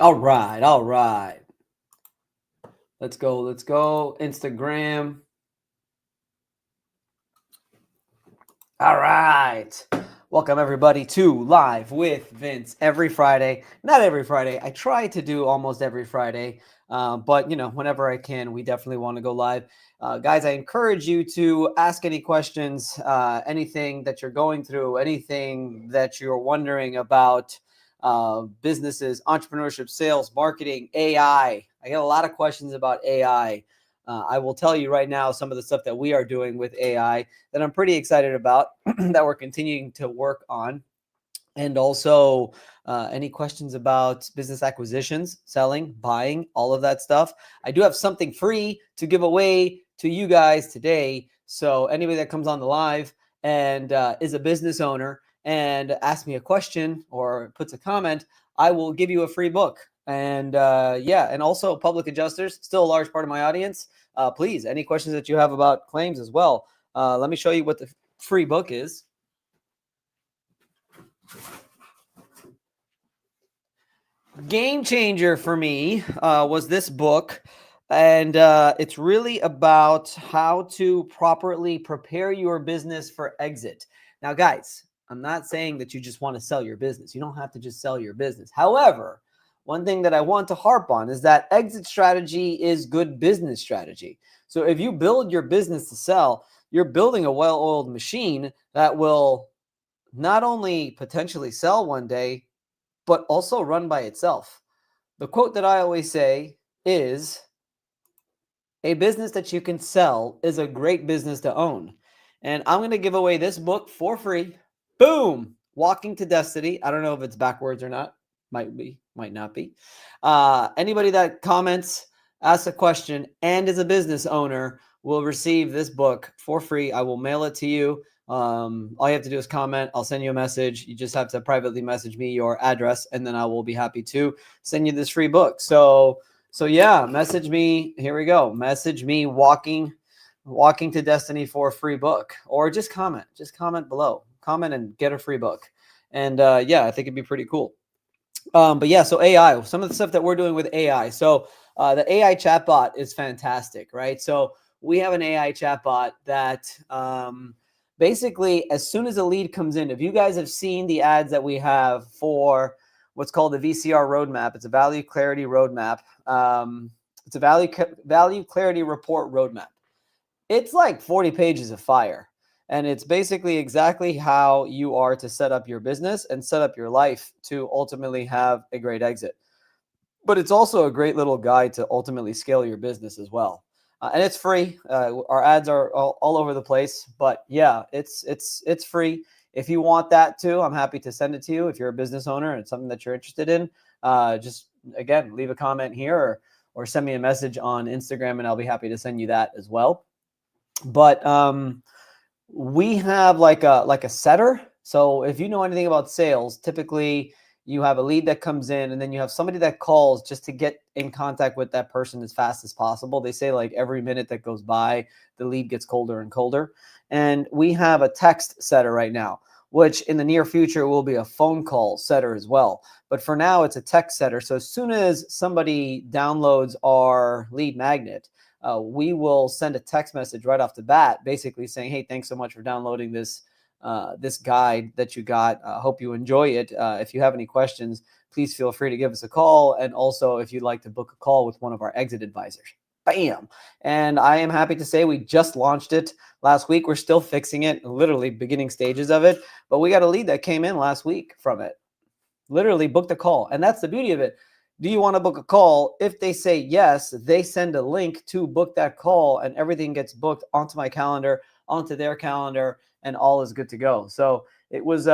All right, all right. Let's go. Let's go. Instagram. All right. Welcome everybody to Live with Vince every Friday. Not every Friday. I try to do almost every Friday, but whenever I can, we definitely want to go live. Guys, I encourage you to ask any questions, anything that you're going through, anything that you're wondering about businesses, entrepreneurship, sales, marketing, AI. I get a lot of questions about AI. I will tell you right now some of the stuff that we are doing with AI that I'm pretty excited about that we're continuing to work on. And also, any questions about business acquisitions, selling, buying, all of that stuff. I do have something free to give away to you guys today. So, anybody that comes on the live and is a business owner and asks me a question or puts a comment, I will give you a free book. And and also public adjusters, still a large part of my audience. Please, any questions that you have about claims as well. Let me show you what the free book is. Game changer for me was this book. And it's really about how to properly prepare your business for exit. Now, guys, I'm not saying that you just want to sell your business. You don't have to just sell your business. However, one thing that I want to harp on is that exit strategy is good business strategy. So if you build your business to sell, you're building a well-oiled machine that will not only potentially sell one day, but also run by itself. The quote that I always say is, a business that you can sell is a great business to own. And I'm going to give away this book for free. Boom! Walking to Destiny. I don't know if it's backwards or not. Might be, might not be. Anybody that comments, asks a question, and is a business owner will receive this book for free. I will mail it to you. All you have to do is comment. I'll send you a message. You just have to privately message me your address, and then I will be happy to send you this free book. So yeah, message me. Here we go. Message me walking to Destiny for a free book, or just comment. Just comment below. Comment and get a free book. And yeah, I think it'd be pretty cool. But yeah, so AI, some of the stuff that we're doing with AI. So the AI chatbot is fantastic, right? So we have an AI chatbot that basically, as soon as a lead comes in, if you guys have seen the ads that we have for what's called the VCR roadmap, it's a value clarity roadmap. It's a value clarity report roadmap. It's like 40 pages of fire. And it's basically exactly how you are to set up your business and set up your life to ultimately have a great exit. But it's also a great little guide to ultimately scale your business as well. And it's free. Our ads are all over the place, but yeah, it's free. If you want that too, I'm happy to send it to you. If you're a business owner and it's something that you're interested in, just again, leave a comment here or send me a message on Instagram and I'll be happy to send you that as well. But we have like a setter. So if you know anything about sales, typically you have a lead that comes in and then you have somebody that calls just to get in contact with that person as fast as possible. They say like every minute that goes by, the lead gets colder and colder. And we have a text setter right now, which in the near future will be a phone call setter as well. But for now, it's a text setter. So as soon as somebody downloads our lead magnet, we will send a text message right off the bat, basically saying, hey, thanks so much for downloading this guide that you got. Hope you enjoy it. If you have any questions, please feel free to give us a call. And also, if you'd like to book a call with one of our exit advisors. Bam. And I am happy to say we just launched it last week. We're still fixing it, literally beginning stages of it. But we got a lead that came in last week from it. Literally booked a call. And that's the beauty of it. Do you want to book a call? If they say yes, they send a link to book that call and everything gets booked onto my calendar, onto their calendar, and all is good to go. So it was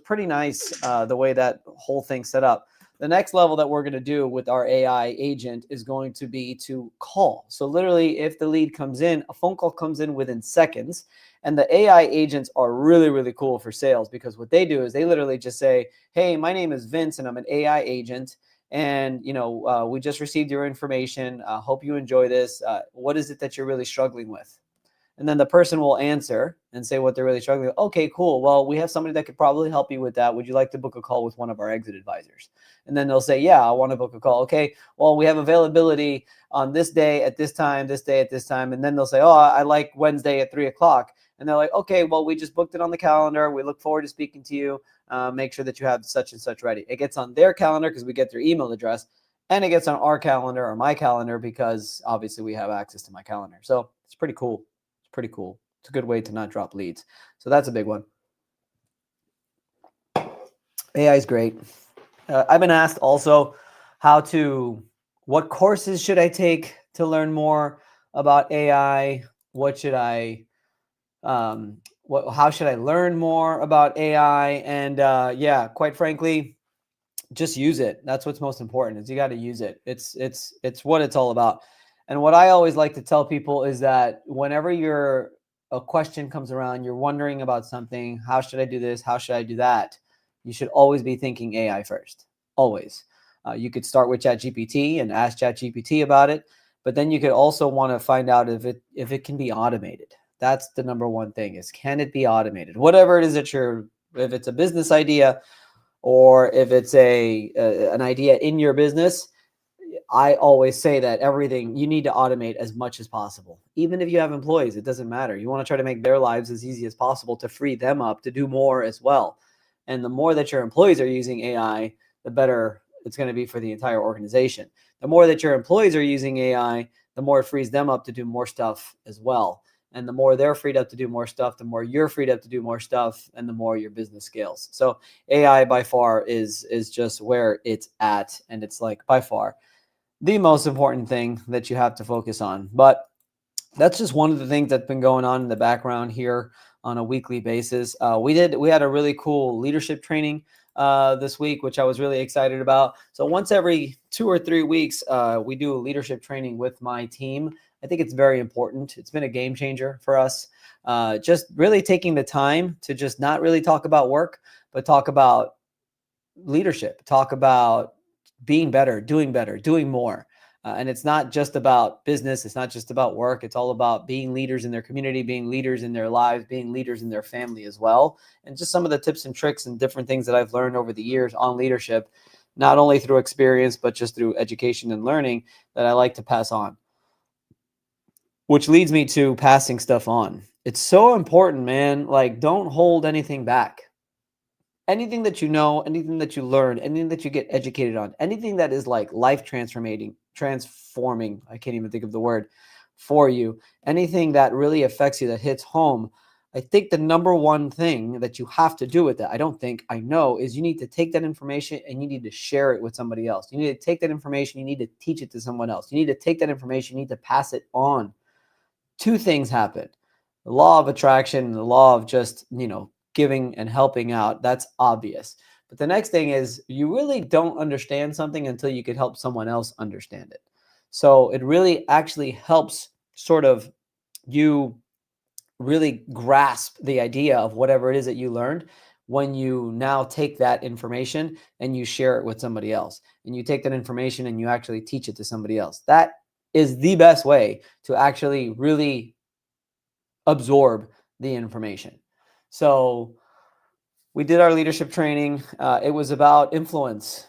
pretty nice the way that whole thing set up. The next level that we're going to do with our AI agent is going to be to call. So literally, if the lead comes in, a phone call comes in within seconds. And the AI agents are really, really cool for sales because what they do is they literally just say, hey, my name is Vince and I'm an AI agent. And, we just received your information. Hope you enjoy this. What is it that you're really struggling with? And then the person will answer and say what they're really struggling with. Okay, cool. Well, we have somebody that could probably help you with that. Would you like to book a call with one of our exit advisors? And then they'll say, yeah, I want to book a call. Okay, well, we have availability on this day at this time, this day at this time. And then they'll say, oh, I like Wednesday at 3:00. And they're like, okay, well, we just booked it on the calendar. We look forward to speaking to you. Make sure that you have such and such ready. It gets on their calendar because we get their email address, and it gets on our calendar or my calendar because obviously we have access to my calendar. So it's pretty cool. It's pretty cool. It's a good way to not drop leads. So that's a big one. AI is great. I've been asked also what courses should I take to learn more about AI? What should I, how should I learn more about AI? And yeah, quite frankly, just use it. That's what's most important is you got to use it. It's what it's all about. And what I always like to tell people is that whenever a question comes around, you're wondering about something, how should I do this? How should I do that? You should always be thinking AI first, always. You could start with ChatGPT and ask ChatGPT about it, but then you could also want to find out if it can be automated. That's the number one thing is, can it be automated? Whatever it is that if it's a business idea or if it's an idea in your business, I always say that everything you need to automate as much as possible. Even if you have employees, it doesn't matter. You want to try to make their lives as easy as possible to free them up to do more as well. And the more that your employees are using AI, the better it's going to be for the entire organization. The more that your employees are using AI, the more it frees them up to do more stuff as well. And the more they're freed up to do more stuff, the more you're freed up to do more stuff, and the more your business scales. So AI by far is just where it's at. And it's like by far the most important thing that you have to focus on. But that's just one of the things that's been going on in the background here on a weekly basis. We had a really cool leadership training this week, which I was really excited about. So once every 2 or 3 weeks, we do a leadership training with my team. I think it's very important. It's been a game changer for us. Just really taking the time to just not really talk about work, but talk about leadership, talk about being better, doing more. And it's not just about business. It's not just about work. It's all about being leaders in their community, being leaders in their lives, being leaders in their family as well. And just some of the tips and tricks and different things that I've learned over the years on leadership, not only through experience, but just through education and learning that I like to pass on. Which leads me to passing stuff on. It's so important, man. Like, don't hold anything back. Anything that you know, anything that you learn, anything that you get educated on, anything that is like life transforming, I can't even think of the word for you, anything that really affects you, that hits home. I think the number one thing that you have to do with that, I know, is you need to take that information and you need to share it with somebody else. You need to take that information, you need to teach it to someone else. You need to take that information, you need to pass it on. Two things happen. The law of attraction, the law of just, giving and helping out, that's obvious. But the next thing is you really don't understand something until you could help someone else understand it. So it really actually helps sort of you really grasp the idea of whatever it is that you learned when you now take that information and you share it with somebody else, and you take that information and you actually teach it to somebody else. That is the best way to actually really absorb the information. So we did our leadership training. It was about influence.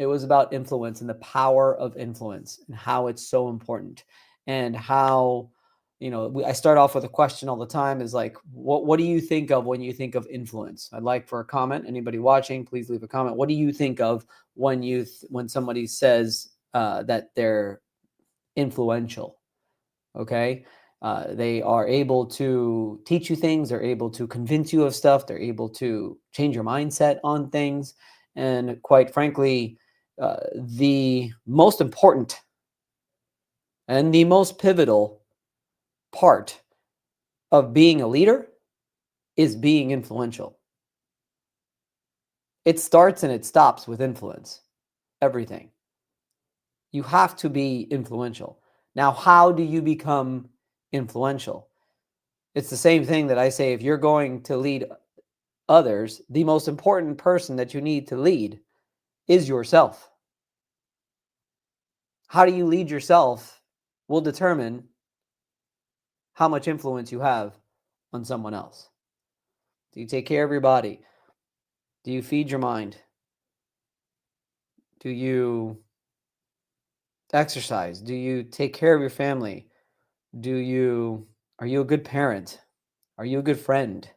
It was about influence and the power of influence and how it's so important, and how, I start off with a question all the time is like, what do you think of when you think of influence? I'd like for a comment. Anybody watching, please leave a comment. What do you think of when when somebody says that they're influential? Okay. They are able to teach you things. They're able to convince you of stuff. They're able to change your mindset on things. And quite frankly, the most important and the most pivotal part of being a leader is being influential. It starts and it stops with influence. Everything. You have to be influential. Now, how do you become influential? It's the same thing that I say, if you're going to lead others, the most important person that you need to lead is yourself. How do you lead yourself will determine how much influence you have on someone else. Do you take care of your body? Do you feed your mind? Do you exercise? Do you take care of your family? Are you a good parent? Are you a good friend?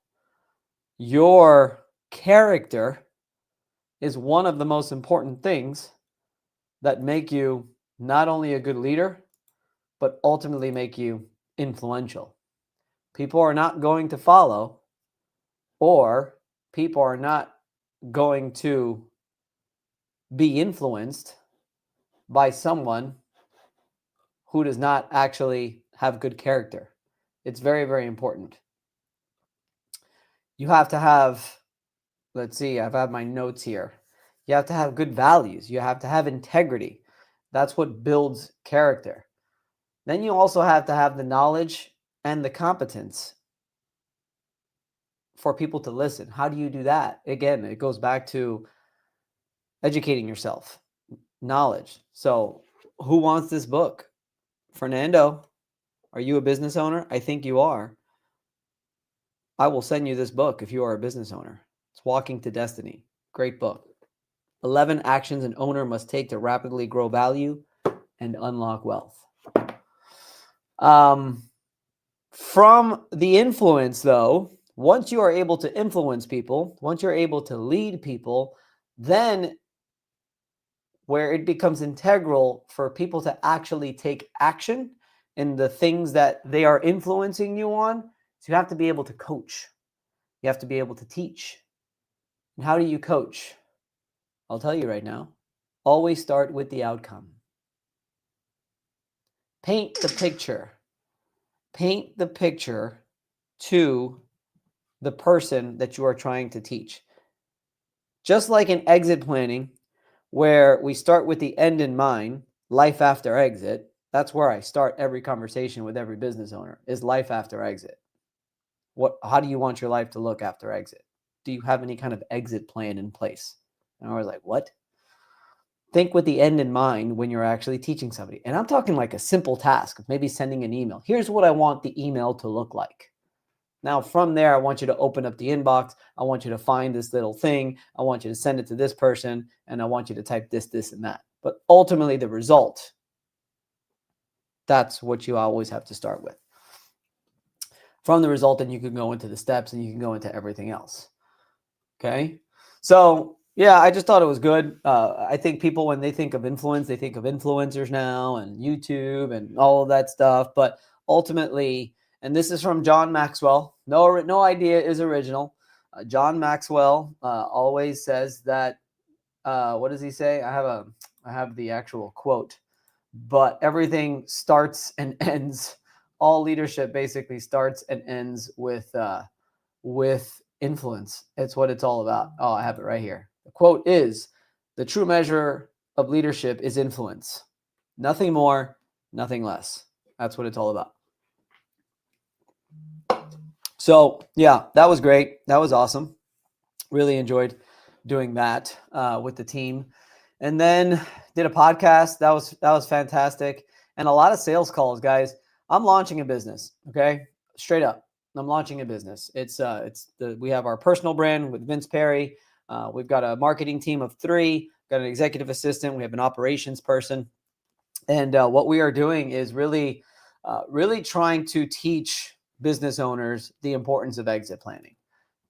Your character is one of the most important things that make you not only a good leader, but ultimately make you influential. People are not going to follow, or people are not going to be influenced by someone who does not actually have good character. It's very, very important. You have to have, let's see, I've had my notes here. You have to have good values. You have to have integrity. That's what builds character. Then you also have to have the knowledge and the competence for people to listen. How do you do that? Again, it goes back to educating yourself, knowledge. So, who wants this book? Fernando, are you a business owner? I think you are. I will send you this book if you are a business owner. It's Walking to Destiny. Great book. 11 actions an owner must take to rapidly grow value and unlock wealth. From the influence, though, once you are able to influence people, once you're able to lead people, then where it becomes integral for people to actually take action in the things that they are influencing you on, so you have to be able to coach. You have to be able to teach. And how do you coach? I'll tell you right now. Always start with the outcome. Paint the picture. Paint the picture to the person that you are trying to teach. Just like in exit planning, where we start with the end in mind, life after exit. That's where I start every conversation with every business owner, is life after exit. How do you want your life to look after exit? Do you have any kind of exit plan in place? And I was like, what? Think with the end in mind when you're actually teaching somebody. And I'm talking like a simple task of maybe sending an email. Here's what I want the email to look like. Now, from there, I want you to open up the inbox. I want you to find this little thing. I want you to send it to this person. And I want you to type this, this, and that. But ultimately, the result, that's what you always have to start with. From the result, then you can go into the steps and you can go into everything else. Okay? So, yeah, I just thought it was good. I think people, when they think of influence, they think of influencers now and YouTube and all of that stuff. But ultimately, and this is from John Maxwell. No idea is original. John Maxwell always says that. What does he say? I have the actual quote. But everything starts and ends. All leadership basically starts and ends with influence. It's what it's all about. Oh, I have it right here. The quote is, "The true measure of leadership is influence. Nothing more, nothing less." That's what it's all about. So, yeah, that was great. That was awesome. Really enjoyed doing that with the team. And then did a podcast. That was fantastic. And a lot of sales calls, guys. I'm launching a business, okay? Straight up. I'm launching a business. We have our personal brand with Vince Perry. We've got a marketing team of 3, got an executive assistant, we have an operations person. And what we are doing is really trying to teach business owners the importance of exit planning,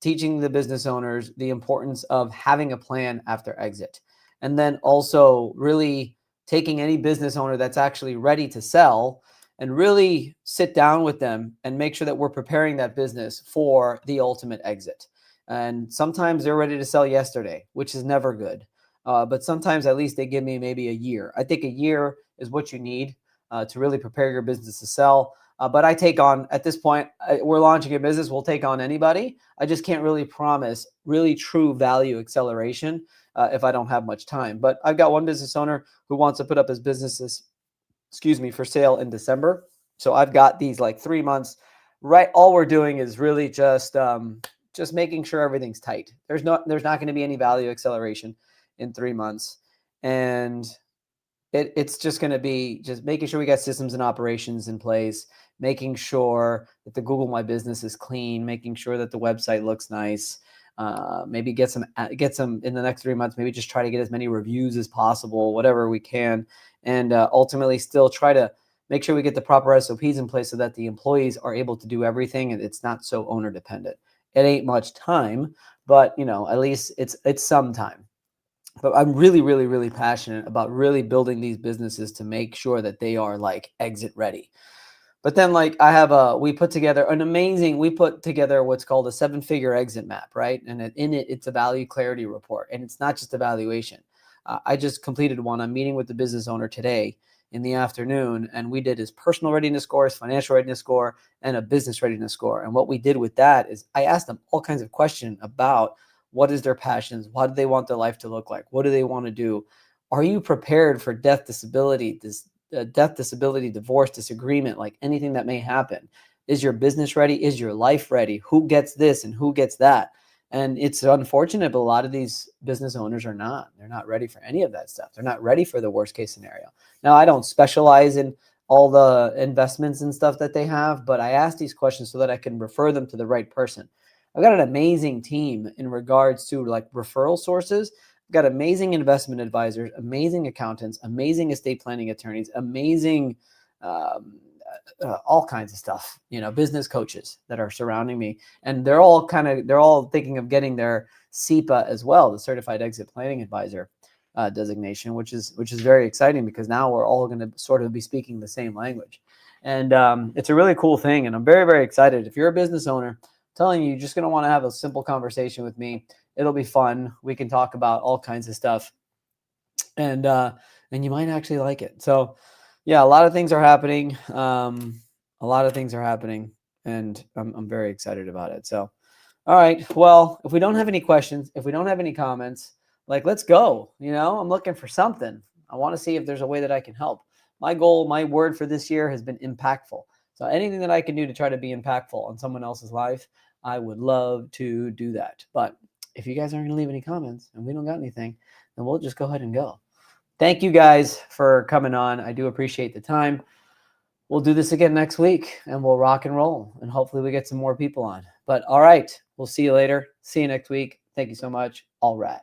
teaching the business owners the importance of having a plan after exit. And then also really taking any business owner that's actually ready to sell and really sit down with them and make sure that we're preparing that business for the ultimate exit. And sometimes they're ready to sell yesterday, which is never good. But sometimes at least they give me maybe a year. I think a year is what you need to really prepare your business to sell. But I take on, at this point, we're launching a business. We'll take on anybody. I just can't really promise really true value acceleration if I don't have much time. But I've got one business owner who wants to put up his businesses, for sale in December. So I've got these like 3 months, right? All we're doing is really just making sure everything's tight. There's not going to be any value acceleration in 3 months. And it's just going to be just making sure we got systems and operations in place, making sure that the Google My Business is clean, making sure that the website looks nice. Maybe get some in the next 3 months. Maybe just try to get as many reviews as possible, whatever we can, and ultimately still try to make sure we get the proper SOPs in place so that the employees are able to do everything and it's not so owner dependent. It ain't much time, but at least it's some time. But I'm really, really, really passionate about really building these businesses to make sure that they are like exit ready. But then like we put together what's called a 7-figure exit map, right? And in it, it's a value clarity report. And it's not just evaluation. I just completed one. I'm meeting with the business owner today in the afternoon, and we did his personal readiness score, his financial readiness score, and a business readiness score. And what we did with that is I asked them all kinds of questions about what is their passions, what do they want their life to look like, what do they want to do, are you prepared for death, disability, divorce, disagreement, like anything that may happen? Is your business ready? Is your life ready? Who gets this and who gets that? And it's unfortunate, but a lot of these business owners are not. They're not ready for any of that stuff. They're not ready for the worst case scenario. Now, I don't specialize in all the investments and stuff that they have, but I ask these questions so that I can refer them to the right person. I've got an amazing team in regards to like referral sources. I've got amazing investment advisors, amazing accountants, amazing estate planning attorneys, amazing all kinds of stuff, business coaches that are surrounding me. And they're all thinking of getting their CEPA as well, the Certified Exit Planning Advisor designation, which is very exciting because now we're all going to sort of be speaking the same language. And it's a really cool thing. And I'm very, very excited. If you're a business owner, I'm telling you, you're just going to want to have a simple conversation with me. It'll be fun. We can talk about all kinds of stuff. And you might actually like it. So yeah, a lot of things are happening. And I'm very excited about it. So, all right. Well, if we don't have any questions, if we don't have any comments, like, let's go. I'm looking for something. I want to see if there's a way that I can help. My goal, my word for this year has been impactful. So anything that I can do to try to be impactful on someone else's life, I would love to do that. But if you guys aren't going to leave any comments and we don't got anything, then we'll just go ahead and go. Thank you guys for coming on. I do appreciate the time. We'll do this again next week and we'll rock and roll, and hopefully we get some more people on. But all right, we'll see you later. See you next week. Thank you so much. All right.